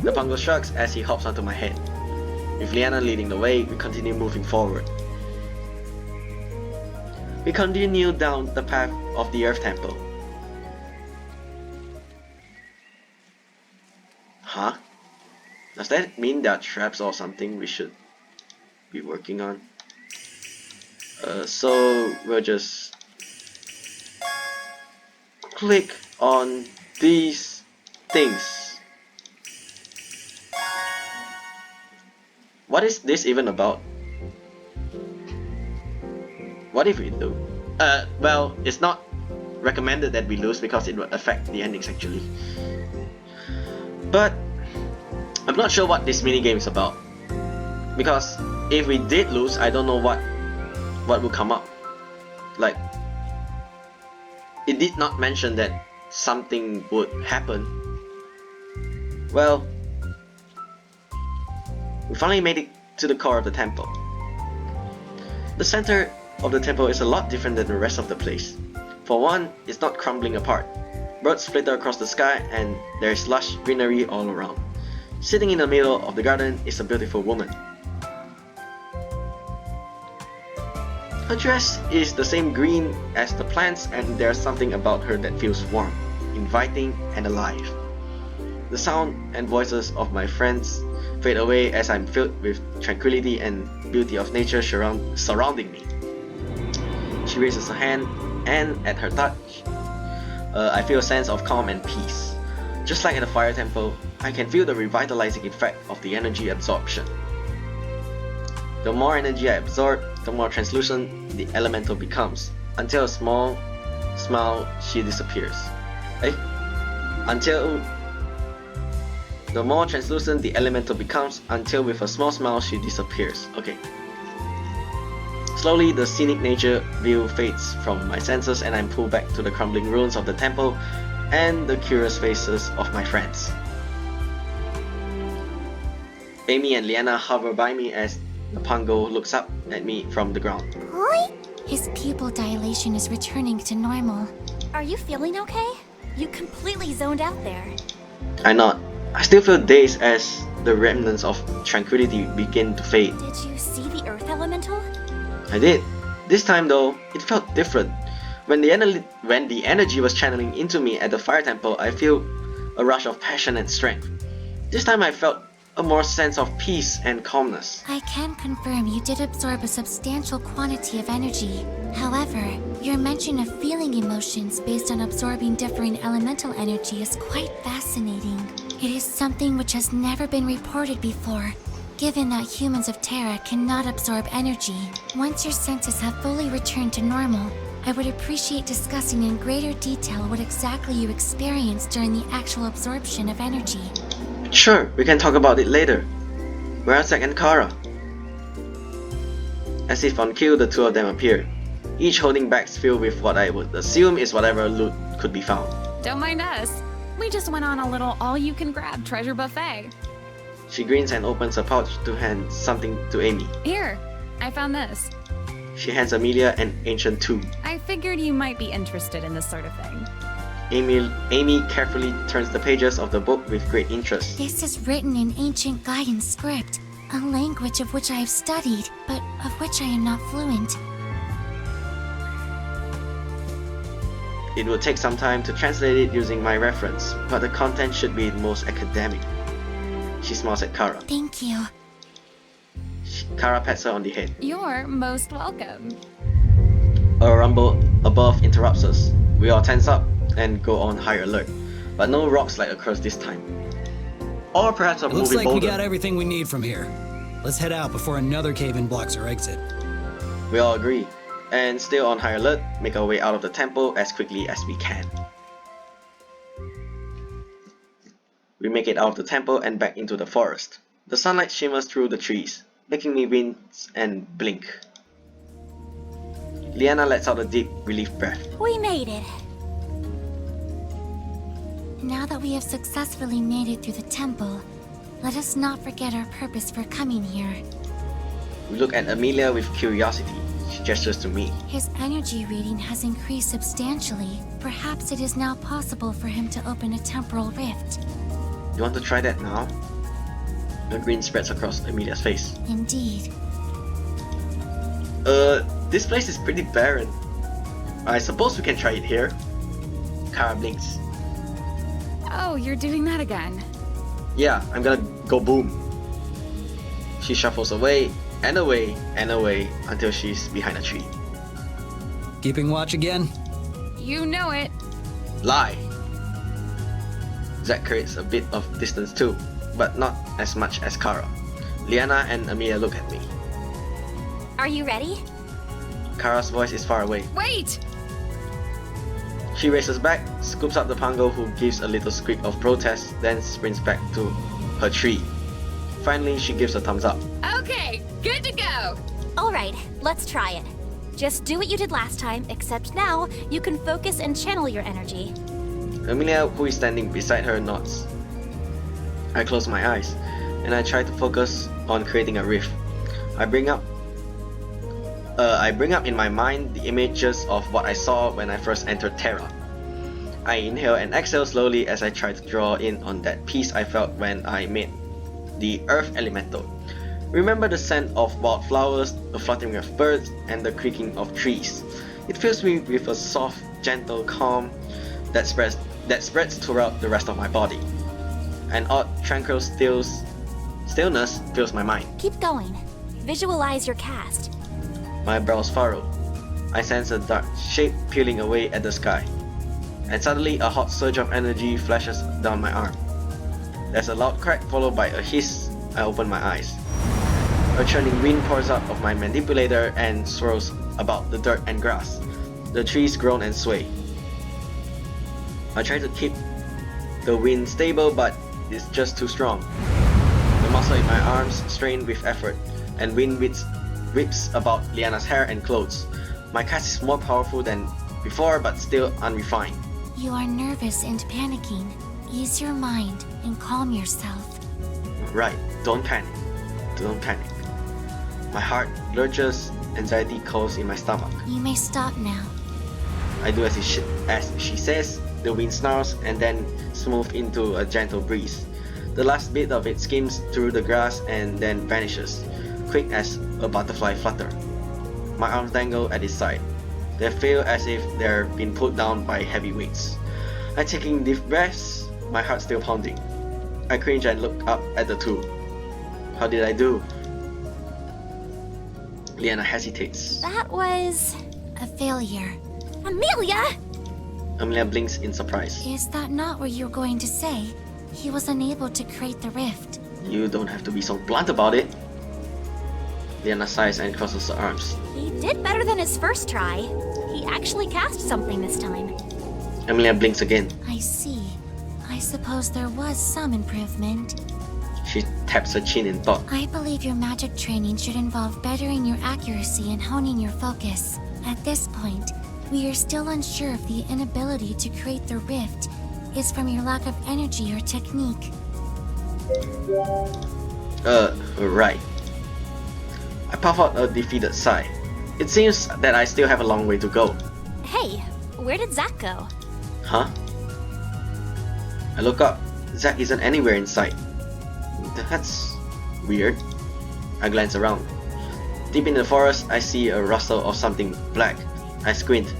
The Pongo shrugs as he hops onto my head. With Leanna leading the way, we continue moving forward. We continue down the path of the Earth Temple. Huh? Does that mean there are traps or something we should be working on? So we'll just click on these things. What is this even about? What if we do? Well, it's not recommended that we lose because it will affect the endings actually. But I'm not sure what this minigame is about. Because if we did lose, I don't know what will come up. Like, it did not mention that something would happen. Well, we finally made it to the core of the temple. The center of the temple is a lot different than the rest of the place. For one, it's not crumbling apart. Birds flitter across the sky and there is lush greenery all around. Sitting in the middle of the garden is a beautiful woman. Her dress is the same green as the plants and there's something about her that feels warm, inviting and alive. The sound and voices of my friends fade away as I'm filled with tranquility and beauty of nature surrounding me. She raises her hand and at her touch, I feel a sense of calm and peace. Just like at the fire temple, I can feel the revitalizing effect of the energy absorption. The more energy I absorb, the more translucent the elemental becomes, until a small smile she disappears. The more translucent the elemental becomes, until with a small smile she disappears. Okay. Slowly, the scenic nature view fades from my senses and I'm pulled back to the crumbling ruins of the temple and the curious faces of my friends. Amy and Leanna hover by me as the Pongo looks up at me from the ground. Oi? His pupil dilation is returning to normal. Are you feeling okay? You completely zoned out there. I nod. I still feel dazed as the remnants of tranquility begin to fade. Did you see the Earth Elemental? I did. This time though, it felt different. When the energy was channeling into me at the fire temple, I feel a rush of passion and strength. This time I felt a more sense of peace and calmness. I can confirm you did absorb a substantial quantity of energy. However, your mention of feeling emotions based on absorbing differing elemental energy is quite fascinating. It is something which has never been reported before, given that humans of Terra cannot absorb energy. Once your senses have fully returned to normal, I would appreciate discussing in greater detail what exactly you experienced during the actual absorption of energy. Sure, we can talk about it later. Where are Zack and Kara? As if on cue, the two of them appeared, each holding bags filled with what I would assume is whatever loot could be found. Don't mind us. We just went on a little all-you-can-grab treasure buffet. She grins and opens a pouch to hand something to Amy. Here, I found this. She hands Amelia an ancient tome. I figured you might be interested in this sort of thing. Amy carefully turns the pages of the book with great interest. This is written in ancient Gaian script, a language of which I have studied, but of which I am not fluent. It will take some time to translate it using my reference, but the content should be most academic. She smiles at Kara. Thank you. Kara pats her on the head. You're most welcome. A rumble above interrupts us. We all tense up and go on high alert, but no rock slide occurs this time. Or perhaps a It looks moving like boulder. we got everything we need from here. Let's head out before another cave-in blocks our exit. We all agree, and still on high alert, make our way out of the temple as quickly as we can. We make it out of the temple and back into the forest. The sunlight shimmers through the trees, making me wince and blink. Leanna lets out a deep relief breath. We made it. Now that we have successfully made it through the temple, let us not forget our purpose for coming here. We look at Amelia with curiosity. She gestures to me. His energy reading has increased substantially. Perhaps it is now possible for him to open a temporal rift. You want to try that now? A grin spreads across Amelia's face. Indeed. This place is pretty barren. I suppose we can try it here. Kara blinks. Oh, you're doing that again. Yeah, I'm gonna go boom. She shuffles away and away and away until she's behind a tree. Keeping watch again? You know it. Lie! Zack creates a bit of distance too, but not as much as Kara. Leanna and Amelia look at me. Are you ready? Kara's voice is far away. Wait! She races back, scoops up the Pongo who gives a little squeak of protest, then sprints back to her tree. Finally, she gives a thumbs up. Okay, good to go. Alright, let's try it. Just do what you did last time, except now you can focus and channel your energy. Amelia, who is standing beside her, nods. I close my eyes, and I try to focus on creating a rift. I bring up in my mind the images of what I saw when I first entered Terra. I inhale and exhale slowly as I try to draw in on that peace I felt when I met the Earth Elemental. Remember the scent of wildflowers, the fluttering of birds, and the creaking of trees. It fills me with a soft, gentle calm that spreads throughout the rest of my body. An odd, tranquil stillness fills my mind. Keep going. Visualize your cast. My brows furrow. I sense a dark shape peeling away at the sky. and suddenly a hot surge of energy flashes down my arm. There's a loud crack followed by a hiss. I open my eyes. A churning wind pours out of my manipulator and swirls about the dirt and grass. The trees groan and sway. I try to keep the wind stable, but it's just too strong. The muscle in my arms strain with effort, and wind whips about Leanna's hair and clothes. My cast is more powerful than before, but still unrefined. You are nervous and panicking. Ease your mind and calm yourself. Right, don't panic. Don't panic. My heart lurches, anxiety calls in my stomach. You may stop now. I do as she says. The wind snarls and then smooths into a gentle breeze. The last bit of it skims through the grass and then vanishes, quick as a butterfly flutter. My arms dangle at its side. They feel as if they're being pulled down by heavy weights. I'm taking deep breaths, my heart still pounding. I cringe and look up at the two. How did I do? Leanna hesitates. That was... A failure. Amelia! Amelia blinks in surprise. Is that not what you're going to say? He was unable to create the rift. You don't have to be so blunt about it. Leanna sighs and crosses her arms. He did better than his first try. He actually cast something this time. Amelia blinks again. I see. I suppose there was some improvement. She taps her chin in thought. I believe your magic training should involve bettering your accuracy and honing your focus. At this point, we are still unsure if the inability to create the rift is from your lack of energy or technique. Right. I puff out a defeated sigh. It seems that I still have a long way to go. Hey, where did Zach go? Huh? I look up. Zach isn't anywhere in sight. That's weird. I glance around. Deep in the forest, I see a rustle of something black. I squint.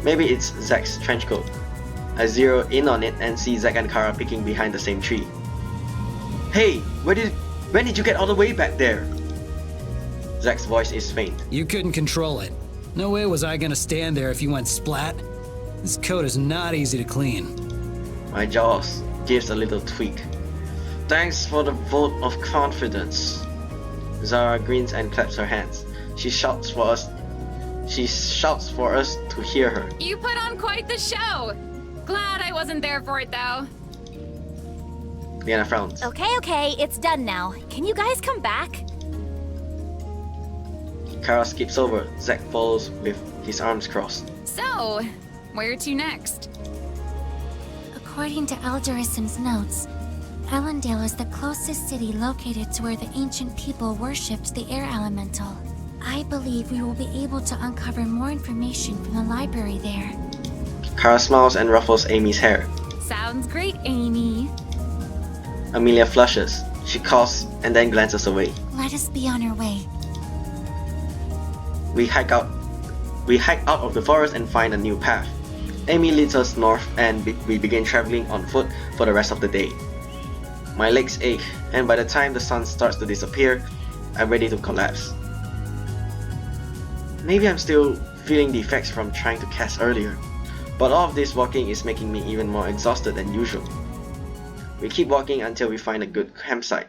Maybe it's Zach's trench coat. I zero in on it and see Zach and Kara peeking behind the same tree. Hey, when did you get all the way back there? Zach's voice is faint. You couldn't control it. No way was I gonna stand there if you went splat. This coat is not easy to clean. My jaws gives a little tweak. Thanks for the vote of confidence. Zara grins and claps her hands. She shouts for us to hear her. You put on quite the show. Glad I wasn't there for it, though. Leanna frowns. Okay, it's done now. Can you guys come back? Kara skips over. Zach follows with his arms crossed. So, where to next? According to Alderison's notes, Ellendale is the closest city located to where the ancient people worshipped the air elemental. I believe we will be able to uncover more information from the library there. Kara smiles and ruffles Amy's hair. Sounds great, Amy. Amelia flushes. She coughs and then glances away. Let us be on our way. We hike out of the forest and find a new path. Amy leads us north and we begin traveling on foot for the rest of the day. My legs ache, and by the time the sun starts to disappear, I'm ready to collapse. Maybe I'm still feeling the effects from trying to cast earlier, but all of this walking is making me even more exhausted than usual. We keep walking until we find a good campsite.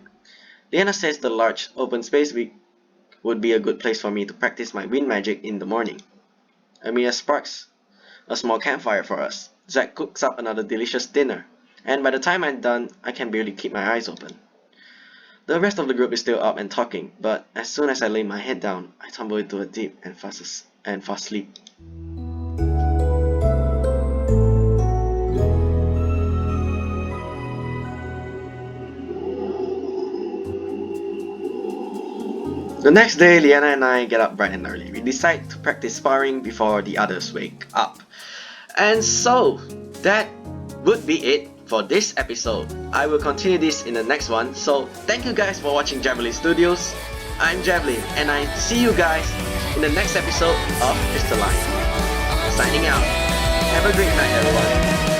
Leanna says the large open space would be a good place for me to practice my wind magic in the morning. Amelia sparks a small campfire for us. Zach cooks up another delicious dinner, and by the time I'm done, I can barely keep my eyes open. The rest of the group is still up and talking, but as soon as I lay my head down, I tumble into a deep and fast sleep. The next day, Leanna and I get up bright and early. We decide to practice sparring before the others wake up. And so, that would be it for this episode. I will continue this in the next one, so thank you guys for watching Javelin Studios. I'm Javelin, and I see you guys in the next episode of Crystalline. Signing out. Have a great night, everyone.